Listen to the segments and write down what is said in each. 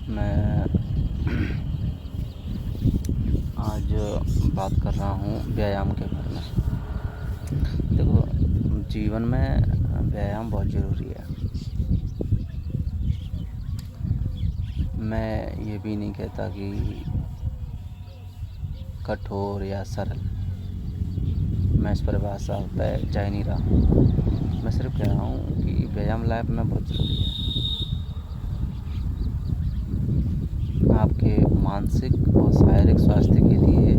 मैं आज बात कर रहा हूँ व्यायाम के बारे में। देखो, जीवन में व्यायाम बहुत ज़रूरी है। मैं ये भी नहीं कहता कि कठोर या सरल, मैं इस परिभाषा पे जा ही नहीं रहा हूँ। मैं सिर्फ कह रहा हूँ कि व्यायाम लाइफ में बहुत ज़रूरी है। आपके मानसिक और शारीरिक स्वास्थ्य के लिए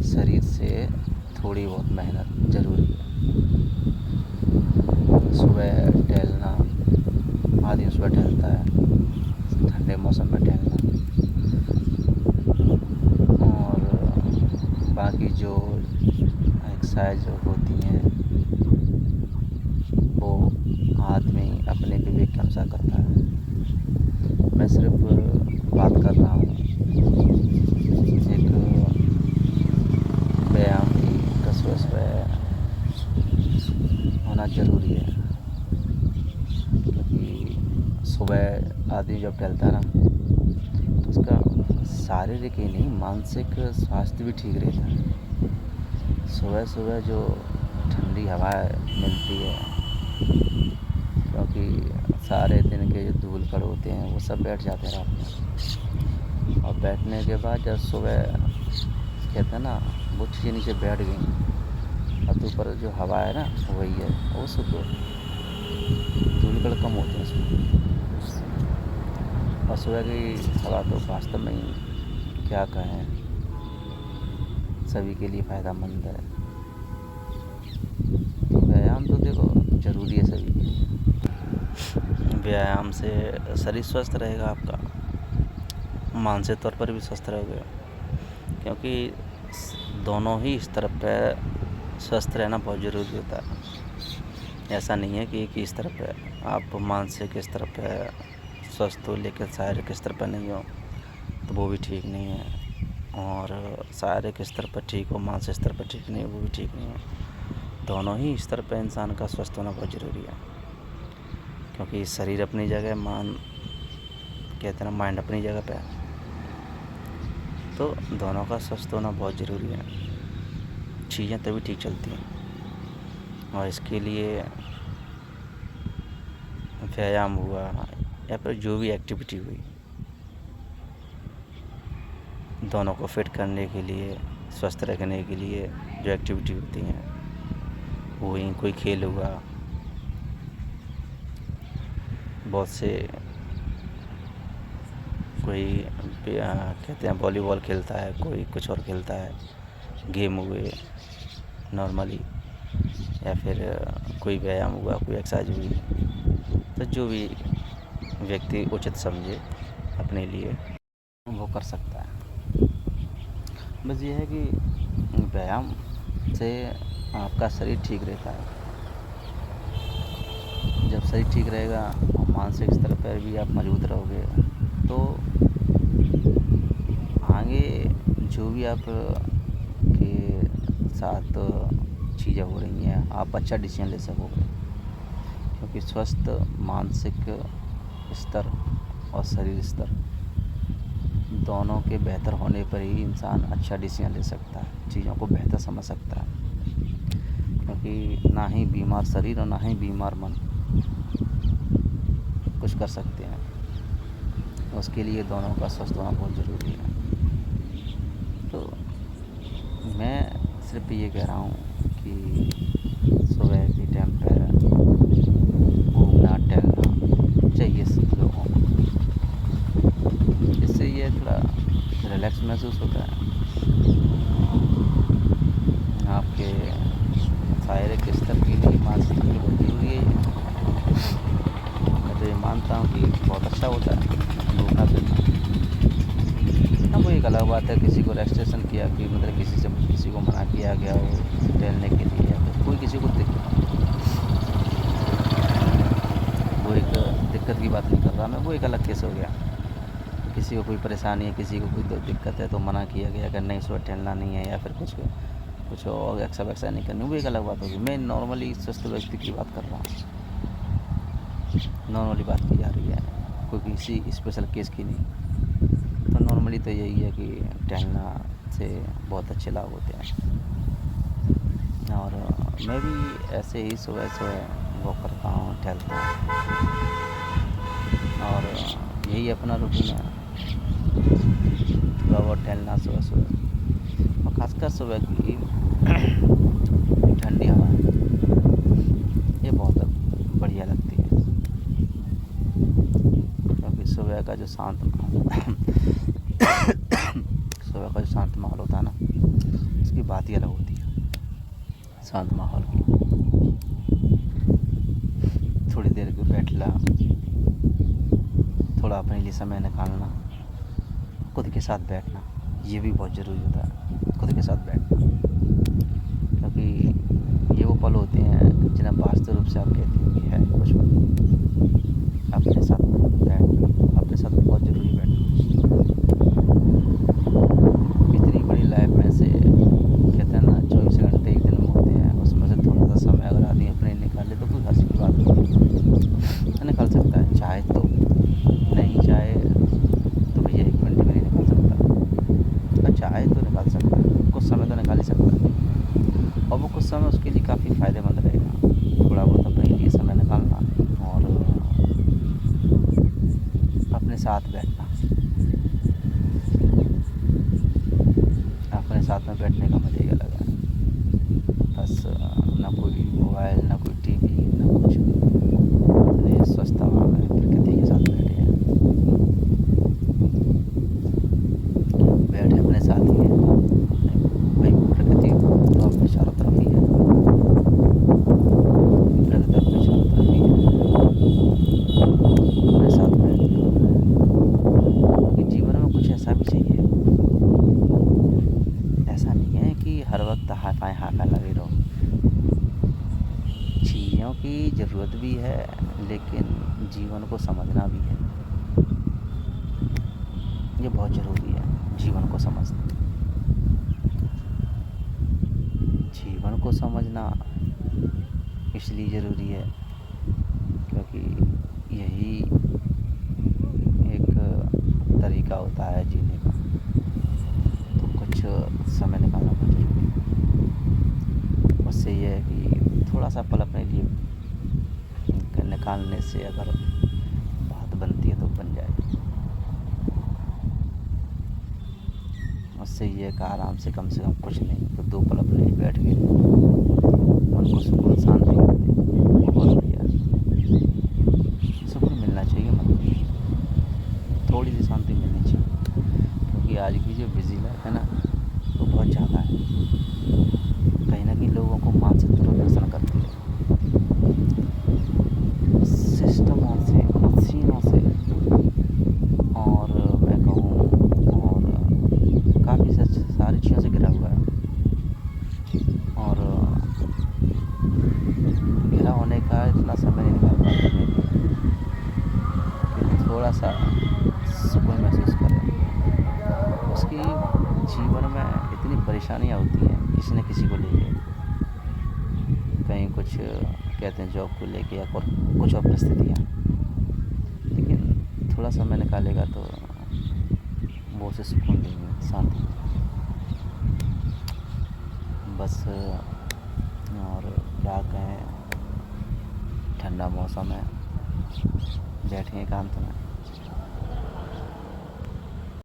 शरीर से थोड़ी बहुत मेहनत ज़रूरी है। सुबह टहलना, आदमी सुबह टहलता है, ठंडे मौसम में टहलना, और बाकी जो एक्सरसाइज होती हैं वो आदमी अपने विवेक के अनुसार करता है। मैं सिर्फ बात कर रहा हूँ एक व्यायाम की, कसरत होना ज़रूरी है। क्योंकि सुबह आदमी जब टहलता है ना, तो उसका शारीरिक ही नहीं, मानसिक स्वास्थ्य भी ठीक रहता है। सुबह सुबह जो ठंडी हवाएं मिलती है, क्योंकि सारे दिन के जो धूल कण होते हैं वो सब बैठ जाते हैं रात में, और बैठने के बाद जब सुबह कहते हैं ना, वो चीज़ें नीचे बैठ गई, और ऊपर जो हवा है ना वही है, वो शुद्ध धूल कण कम होते हैं उसमें। और सुबह की हवा तो वास्तव में ही क्या कहें, सभी के लिए फ़ायदेमंद है। व्यायाम तो देखो ज़रूरी है सभी के लिए। व्यायाम से शरीर स्वस्थ रहेगा आपका, मानसिक तौर पर भी स्वस्थ रहोगे, क्योंकि दोनों ही स्तर पर स्वस्थ रहना बहुत ज़रूरी होता है। ऐसा नहीं है कि एक ही स्तर पर आप मानसिक स्तर पर स्वस्थ हो लेकिन शारीरिक स्तर पर नहीं हो, तो वो भी ठीक नहीं है। और शारीरिक स्तर पर ठीक हो, मानसिक स्तर पर ठीक नहीं हो, वो भी ठीक नहीं है। दोनों ही स्तर पर इंसान का स्वस्थ होना बहुत ज़रूरी है, क्योंकि शरीर अपनी जगह, कहते हैं ना, माइंड अपनी जगह पे है, तो दोनों का स्वस्थ होना बहुत ज़रूरी है। चीज़ें तभी ठीक चलती हैं, और इसके लिए व्यायाम हुआ या फिर जो भी एक्टिविटी हुई, दोनों को फिट करने के लिए, स्वस्थ रखने के लिए जो एक्टिविटी होती हैं, वही कोई खेल हुआ, बहुत से कोई कहते हैं वॉलीबॉल खेलता है, कोई कुछ और खेलता है, गेम हुए नॉर्मली, या फिर कोई व्यायाम हुआ, कोई एक्सरसाइज हुई, तो जो भी व्यक्ति उचित समझे अपने लिए वो कर सकता है। बस ये है कि व्यायाम से आपका शरीर ठीक रहता है। जब शरीर ठीक रहेगा और मानसिक स्तर पर भी आप मजबूत रहोगे, तो आगे जो भी आप के साथ चीज़ें हो रही हैं, आप अच्छा डिसीजन ले सकोगे। क्योंकि स्वस्थ मानसिक स्तर और शरीर स्तर दोनों के बेहतर होने पर ही इंसान अच्छा डिसीजन ले सकता है, चीज़ों को बेहतर समझ सकता है। क्योंकि ना ही बीमार शरीर और ना ही बीमार मन कुछ कर सकते हैं, उसके लिए दोनों का स्वस्थ होना बहुत ज़रूरी है। तो मैं सिर्फ ये कह रहा हूँ कि सुबह के टाइम पर घूमना टहलना चाहिए सब लोगों को। इससे ये थोड़ा रिलैक्स महसूस होता है, आपके शारीरिक स्तर के लिए, मानसिक के लिए बहुत ज़रूरी है ये। मैं तो ये मानता हूँ कि बहुत अच्छा होता है घूमना फिरना। हाँ, वो एक अलग बात है, किसी को रेस्ट्रिक्शन किया कि मतलब किसी को मना किया गया हो टहलने के लिए, तो कोई किसी को वो एक दिक्कत की बात नहीं कर रहा मैं, वो एक अलग केस हो गया। किसी को कोई परेशानी है, किसी को कोई दिक्कत है, तो मना किया गया कि नहीं सुबह टहलना नहीं है, या फिर कुछ और एक्सरसाइज नहीं करनी, वो एक अलग बात होगी। मैं नॉर्मली स्वस्थ व्यक्ति की बात कर रहा हूँ, नॉर्मली बात की जा रही है। कोई किसी स्पेशल केस की नहीं। तो नॉर्मली तो यही है कि टहलना से बहुत अच्छे लाभ होते हैं। और मैं भी ऐसे ही सुबह सुबह वॉक करता हूँ, टहलता हूँ, और यही अपना रूटीन है, थोड़ा बहुत टहलना सुबह सुबह, और ख़ासकर सुबह की ठंडी हवा ये बहुत बढ़िया लगती है, क्योंकि सुबह का जो शांत सुबह का जो शांत माहौल होता है ना, उसकी बात ही अलग होती है। शांत माहौल की थोड़ी देर के बैठना, थोड़ा अपने लिए समय निकालना, खुद के साथ बैठना, ये भी बहुत ज़रूरी होता है, खुद के साथ बैठना, क्योंकि ये वो पल होते हैं जिन्हें वास्तव रूप से आप कहते हैं कि है कुछ पल अपने साथ बैठना, अपने साथ बहुत ज़रूरी बैठना। इतनी बड़ी लाइफ में से कहते हैं ना 24 घंटे एक दिन में होते हैं, उसमें से थोड़ा सा समय अगर आदमी अपने निकाले तो कोई हर्ष की बात नहीं, निकाल सकता है, चाहे तो, नहीं चाहे तो भैया 1 मिनट भी नहीं निकाल सकता, और चाहे तो निकाल सकता है, कुछ समय तो निकाल ही सकता है, और वो कुछ समय उसके लिए काफ़ी फ़ायदेमंद रहेगा। थोड़ा बहुत अपने लिए समय निकालना और अपने साथ बैठना, अपने साथ में बैठने का मज़ा ही अलग है। बस ना कोई मोबाइल, ना कोई टीवी, ना कुछ, अपने स्वस्थ हवा में प्रकृति के साथ बैठे हैं, बैठे अपने साथ ही हैं, भाई प्रकृति तो अपने चारों तरफ ही है, प्रकृति अपने चारों तरफ ही है, अपने साथ बैठते हैं, क्योंकि जीवन में कुछ ऐसा भी चाहिए, ऐसा नहीं है कि हर वक्त हाय-फाय लगे रहो। चीज़ों की ज़रूरत भी है, लेकिन जीवन को समझना भी है, ये बहुत ज़रूरी है जीवन को समझना। जीवन को समझना इसलिए ज़रूरी है क्योंकि यही एक तरीका होता है जीने का, तो कुछ समय निकालना बहुत ज़रूरी है। उससे ये है कि थोड़ा सा पल अपने लिए निकालने से अगर बात बनती है तो बन जाए। उससे ये कि आराम से कम कुछ नहीं तो 2 पल अपने लिए बैठ के मन को सुकून शांति कर दे, वो बहुत बढ़िया है। सुकून मिलना चाहिए मन को, थोड़ी सी शांति मिलनी चाहिए, क्योंकि आज की जो बिजी लाइफ है ना वो बहुत ज़्यादा है, कहीं ना कहीं लोगों को मानसिक दुर्व्यसन करती है, सिस्टमों से, मशीनों से, और मैं कहूँ और काफ़ी सारी चीज़ों से घिरा हुआ है, और घिरा होने का इतना समय नहीं निकाल पाते हैं कि थोड़ा सा सुकून महसूस करें। उसकी जीवन में इतनी परेशानियाँ होती हैं किसी न किसी को लेके, कहीं कुछ कहते हैं जॉब को लेके या कुछ और परिस्थितियाँ, लेकिन थोड़ा समय निकालेगा तो वो उसे सुकून देंगे, शांति। बस और क्या कहें, ठंडा मौसम है, बैठे एकांत में,